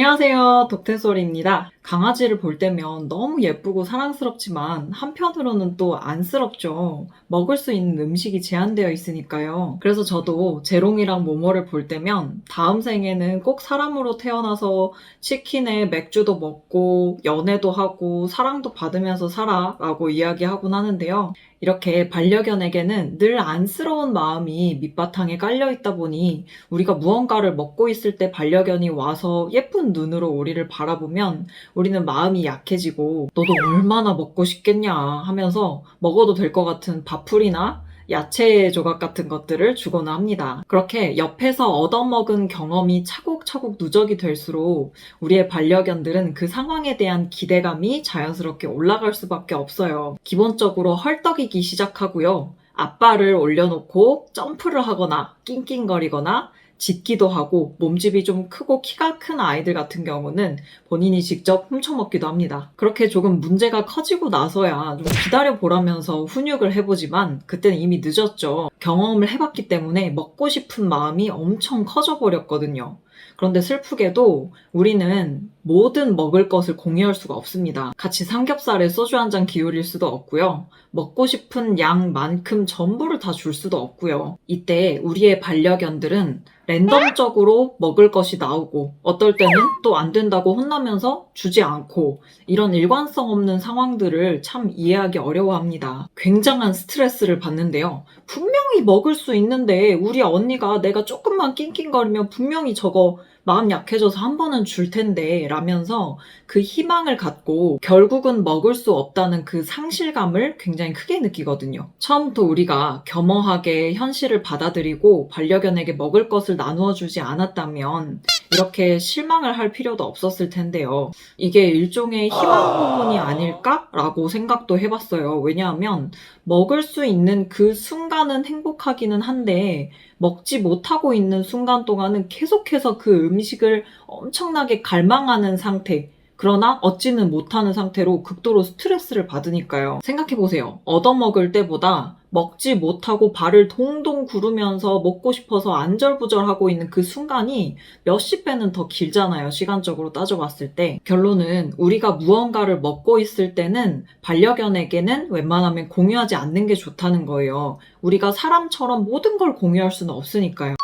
안녕하세요. 독태솔입니다. 강아지를 볼 때면 너무 예쁘고 사랑스럽지만 한편으로는 또 안쓰럽죠. 먹을 수 있는 음식이 제한되어 있으니까요. 그래서 저도 재롱이랑 모모를 볼 때면 다음 생에는 꼭 사람으로 태어나서 치킨에 맥주도 먹고 연애도 하고 사랑도 받으면서 살아 라고 이야기하곤 하는데요. 이렇게 반려견에게는 늘 안쓰러운 마음이 밑바탕에 깔려 있다 보니 우리가 무언가를 먹고 있을 때 반려견이 와서 예쁜 눈으로 우리를 바라보면 우리는 마음이 약해지고 너도 얼마나 먹고 싶겠냐 하면서 먹어도 될 것 같은 밥풀이나 야채 조각 같은 것들을 주거나 합니다. 그렇게 옆에서 얻어먹은 경험이 차곡차곡 누적이 될수록 우리의 반려견들은 그 상황에 대한 기대감이 자연스럽게 올라갈 수밖에 없어요. 기본적으로 헐떡이기 시작하고요. 앞발을 올려놓고 점프를 하거나 낑낑거리거나 짖기도 하고 몸집이 좀 크고 키가 큰 아이들 같은 경우는 본인이 직접 훔쳐먹기도 합니다. 그렇게 조금 문제가 커지고 나서야 좀 기다려보라면서 훈육을 해보지만 그때는 이미 늦었죠. 경험을 해봤기 때문에 먹고 싶은 마음이 엄청 커져버렸거든요. 그런데 슬프게도 우리는 모든 먹을 것을 공유할 수가 없습니다. 같이 삼겹살에 소주 한 잔 기울일 수도 없고요. 먹고 싶은 양만큼 전부를 다 줄 수도 없고요. 이때 우리의 반려견들은 랜덤적으로 먹을 것이 나오고 어떨 때는 또 안 된다고 혼나면서 주지 않고 이런 일관성 없는 상황들을 참 이해하기 어려워합니다. 굉장한 스트레스를 받는데요. 분명히 먹을 수 있는데 우리 언니가 내가 조금만 낑낑거리면 분명히 저거 마음 약해져서 한 번은 줄 텐데 라면서 그 희망을 갖고 결국은 먹을 수 없다는 그 상실감을 굉장히 크게 느끼거든요. 처음부터 우리가 겸허하게 현실을 받아들이고 반려견에게 먹을 것을 나누어 주지 않았다면 이렇게 실망을 할 필요도 없었을 텐데요. 이게 일종의 희망 고문이 아닐까라고 생각도 해봤어요. 왜냐하면 먹을 수 있는 그 순간은 행복하기는 한데 먹지 못하고 있는 순간 동안은 계속해서 그 음식을 엄청나게 갈망하는 상태, 그러나 얻지는 못하는 상태로 극도로 스트레스를 받으니까요. 생각해보세요. 얻어먹을 때보다 먹지 못하고 발을 동동 구르면서 먹고 싶어서 안절부절하고 있는 그 순간이 몇십 배는 더 길잖아요. 시간적으로 따져봤을 때. 결론은 우리가 무언가를 먹고 있을 때는 반려견에게는 웬만하면 공유하지 않는 게 좋다는 거예요. 우리가 사람처럼 모든 걸 공유할 수는 없으니까요.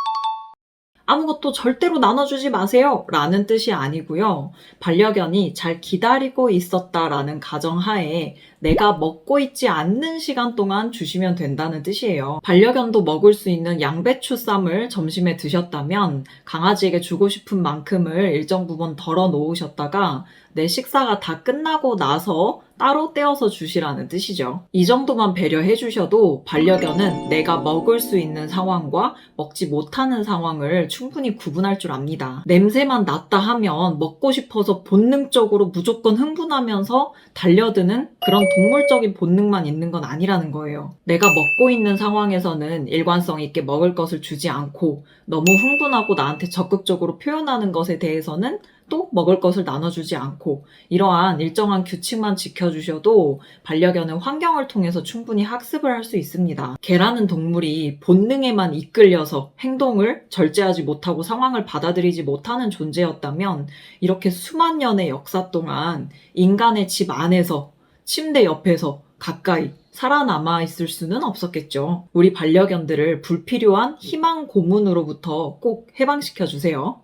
아무것도 절대로 나눠주지 마세요 라는 뜻이 아니고요. 반려견이 잘 기다리고 있었다라는 가정하에 내가 먹고 있지 않는 시간 동안 주시면 된다는 뜻이에요. 반려견도 먹을 수 있는 양배추 쌈을 점심에 드셨다면 강아지에게 주고 싶은 만큼을 일정 부분 덜어 놓으셨다가 내 식사가 다 끝나고 나서 따로 떼어서 주시라는 뜻이죠. 이 정도만 배려해 주셔도 반려견은 내가 먹을 수 있는 상황과 먹지 못하는 상황을 충분히 구분할 줄 압니다. 냄새만 났다 하면 먹고 싶어서 본능적으로 무조건 흥분하면서 달려드는 그런 동물적인 본능만 있는 건 아니라는 거예요. 내가 먹고 있는 상황에서는 일관성 있게 먹을 것을 주지 않고 너무 흥분하고 나한테 적극적으로 표현하는 것에 대해서는 또 먹을 것을 나눠주지 않고 이러한 일정한 규칙만 지켜주셔도 반려견은 환경을 통해서 충분히 학습을 할 수 있습니다. 개라는 동물이 본능에만 이끌려서 행동을 절제하지 못하고 상황을 받아들이지 못하는 존재였다면 이렇게 수만 년의 역사 동안 인간의 집 안에서 침대 옆에서 가까이 살아남아 있을 수는 없었겠죠. 우리 반려견들을 불필요한 희망 고문으로부터 꼭 해방시켜 주세요.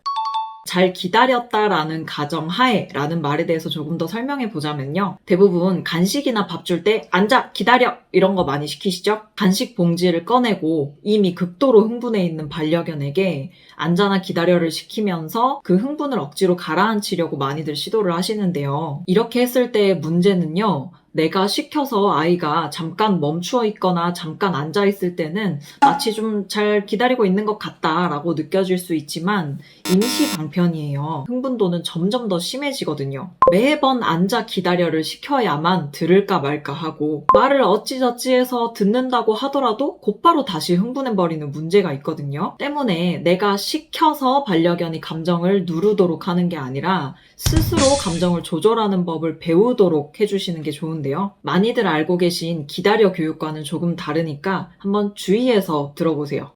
잘 기다렸다라는 가정하에 라는 말에 대해서 조금 더 설명해 보자면요. 대부분 간식이나 밥 줄 때 앉아 기다려 이런 거 많이 시키시죠? 간식 봉지를 꺼내고 이미 극도로 흥분해 있는 반려견에게 앉아나 기다려를 시키면서 그 흥분을 억지로 가라앉히려고 많이들 시도를 하시는데요. 이렇게 했을 때의 문제는요. 내가 시켜서 아이가 잠깐 멈추어 있거나 잠깐 앉아 있을 때는 마치 좀 잘 기다리고 있는 것 같다라고 느껴질 수 있지만 임시 방편이에요. 흥분도는 점점 더 심해지거든요. 매번 앉아 기다려를 시켜야만 들을까 말까 하고 말을 어찌저찌 해서 듣는다고 하더라도 곧바로 다시 흥분해버리는 문제가 있거든요. 때문에 내가 시켜서 반려견이 감정을 누르도록 하는 게 아니라 스스로 감정을 조절하는 법을 배우도록 해주시는 게 좋은데요. 많이들 알고 계신 기다려 교육과는 조금 다르니까 한번 주의해서 들어보세요.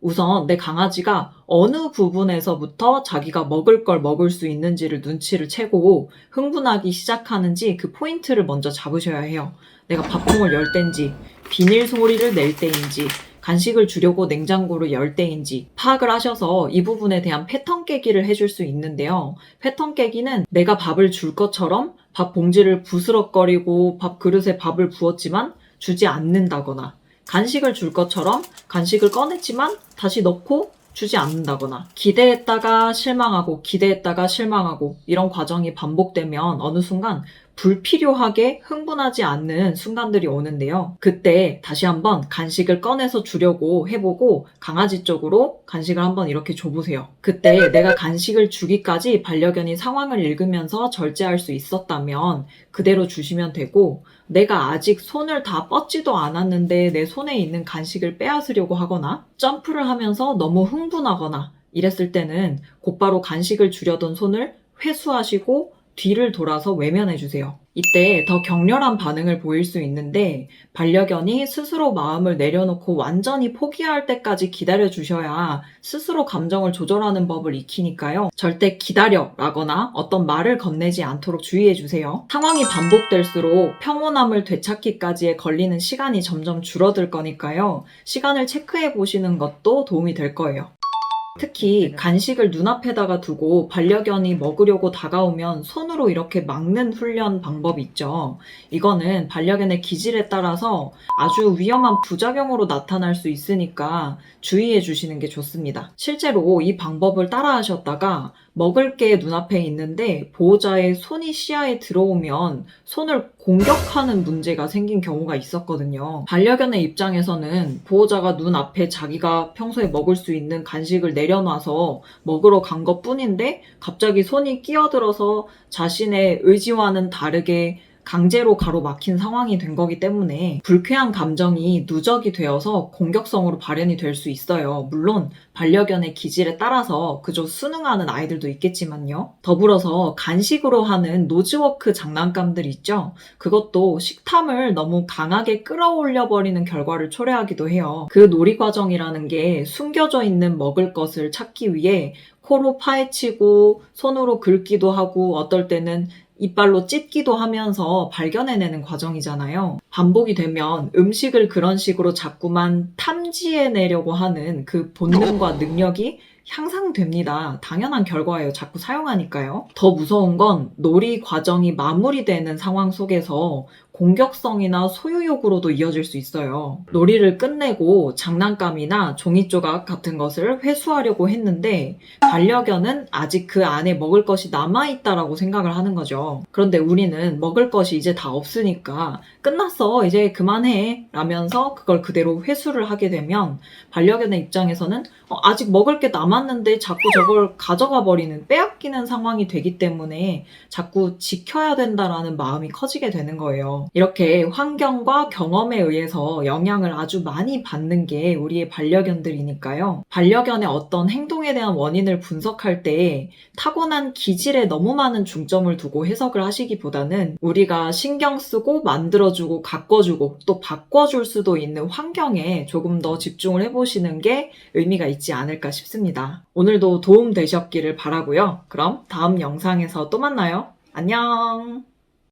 우선 내 강아지가 어느 부분에서부터 자기가 먹을 걸 먹을 수 있는지를 눈치를 채고 흥분하기 시작하는지 그 포인트를 먼저 잡으셔야 해요. 내가 밥통을 열 때인지, 비닐 소리를 낼 때인지, 간식을 주려고 냉장고를 열 때인지 파악을 하셔서 이 부분에 대한 패턴 깨기를 해줄 수 있는데요. 패턴 깨기는 내가 밥을 줄 것처럼 밥 봉지를 부스럭거리고 밥 그릇에 밥을 부었지만 주지 않는다거나, 간식을 줄 것처럼 간식을 꺼냈지만 다시 넣고 주지 않는다거나, 기대했다가 실망하고 기대했다가 실망하고 이런 과정이 반복되면 어느 순간 불필요하게 흥분하지 않는 순간들이 오는데요. 그때 다시 한번 간식을 꺼내서 주려고 해보고 강아지 쪽으로 간식을 한번 이렇게 줘보세요. 그때 내가 간식을 주기까지 반려견이 상황을 읽으면서 절제할 수 있었다면 그대로 주시면 되고, 내가 아직 손을 다 뻗지도 않았는데 내 손에 있는 간식을 빼앗으려고 하거나 점프를 하면서 너무 흥분하거나 이랬을 때는 곧바로 간식을 주려던 손을 회수하시고 뒤를 돌아서 외면해 주세요. 이때 더 격렬한 반응을 보일 수 있는데 반려견이 스스로 마음을 내려놓고 완전히 포기할 때까지 기다려 주셔야 스스로 감정을 조절하는 법을 익히니까요. 절대 기다려라거나 어떤 말을 건네지 않도록 주의해 주세요. 상황이 반복될수록 평온함을 되찾기까지에 걸리는 시간이 점점 줄어들 거니까요. 시간을 체크해 보시는 것도 도움이 될 거예요. 특히 간식을 눈앞에다가 두고 반려견이 먹으려고 다가오면 손으로 이렇게 막는 훈련 방법이 있죠. 이거는 반려견의 기질에 따라서 아주 위험한 부작용으로 나타날 수 있으니까 주의해 주시는 게 좋습니다. 실제로 이 방법을 따라 하셨다가 먹을 게 눈앞에 있는데 보호자의 손이 시야에 들어오면 손을 공격하는 문제가 생긴 경우가 있었거든요. 반려견의 입장에서는 보호자가 눈앞에 자기가 평소에 먹을 수 있는 간식을 내려놔서 먹으러 간 것뿐인데 갑자기 손이 끼어들어서 자신의 의지와는 다르게 강제로 가로막힌 상황이 된 거기 때문에 불쾌한 감정이 누적이 되어서 공격성으로 발현이 될 수 있어요. 물론 반려견의 기질에 따라서 그저 순응하는 아이들도 있겠지만요. 더불어서 간식으로 하는 노즈워크 장난감들 있죠. 그것도 식탐을 너무 강하게 끌어올려 버리는 결과를 초래하기도 해요. 그 놀이 과정이라는 게 숨겨져 있는 먹을 것을 찾기 위해 코로 파헤치고 손으로 긁기도 하고 어떨 때는 이빨로 찢기도 하면서 발견해내는 과정이잖아요. 반복이 되면 음식을 그런 식으로 자꾸만 탐지해내려고 하는 그 본능과 능력이 향상됩니다. 당연한 결과예요. 자꾸 사용하니까요. 더 무서운 건 놀이 과정이 마무리되는 상황 속에서 공격성이나 소유욕으로도 이어질 수 있어요. 놀이를 끝내고 장난감이나 종이 조각 같은 것을 회수하려고 했는데 반려견은 아직 그 안에 먹을 것이 남아있다라고 생각을 하는 거죠. 그런데 우리는 먹을 것이 이제 다 없으니까 끝났어, 이제 그만해 라면서 그걸 그대로 회수를 하게 되면 반려견의 입장에서는 아직 먹을 게 남았는데 자꾸 저걸 가져가 버리는, 빼앗기는 상황이 되기 때문에 자꾸 지켜야 된다라는 마음이 커지게 되는 거예요. 이렇게 환경과 경험에 의해서 영향을 아주 많이 받는 게 우리의 반려견들이니까요. 반려견의 어떤 행동에 대한 원인을 분석할 때 타고난 기질에 너무 많은 중점을 두고 해석을 하시기보다는 우리가 신경 쓰고 만들어주고 가꿔주고 또 바꿔줄 수도 있는 환경에 조금 더 집중을 해보시는 게 의미가 있지 않을까 싶습니다. 오늘도 도움 되셨기를 바라고요. 그럼 다음 영상에서 또 만나요. 안녕!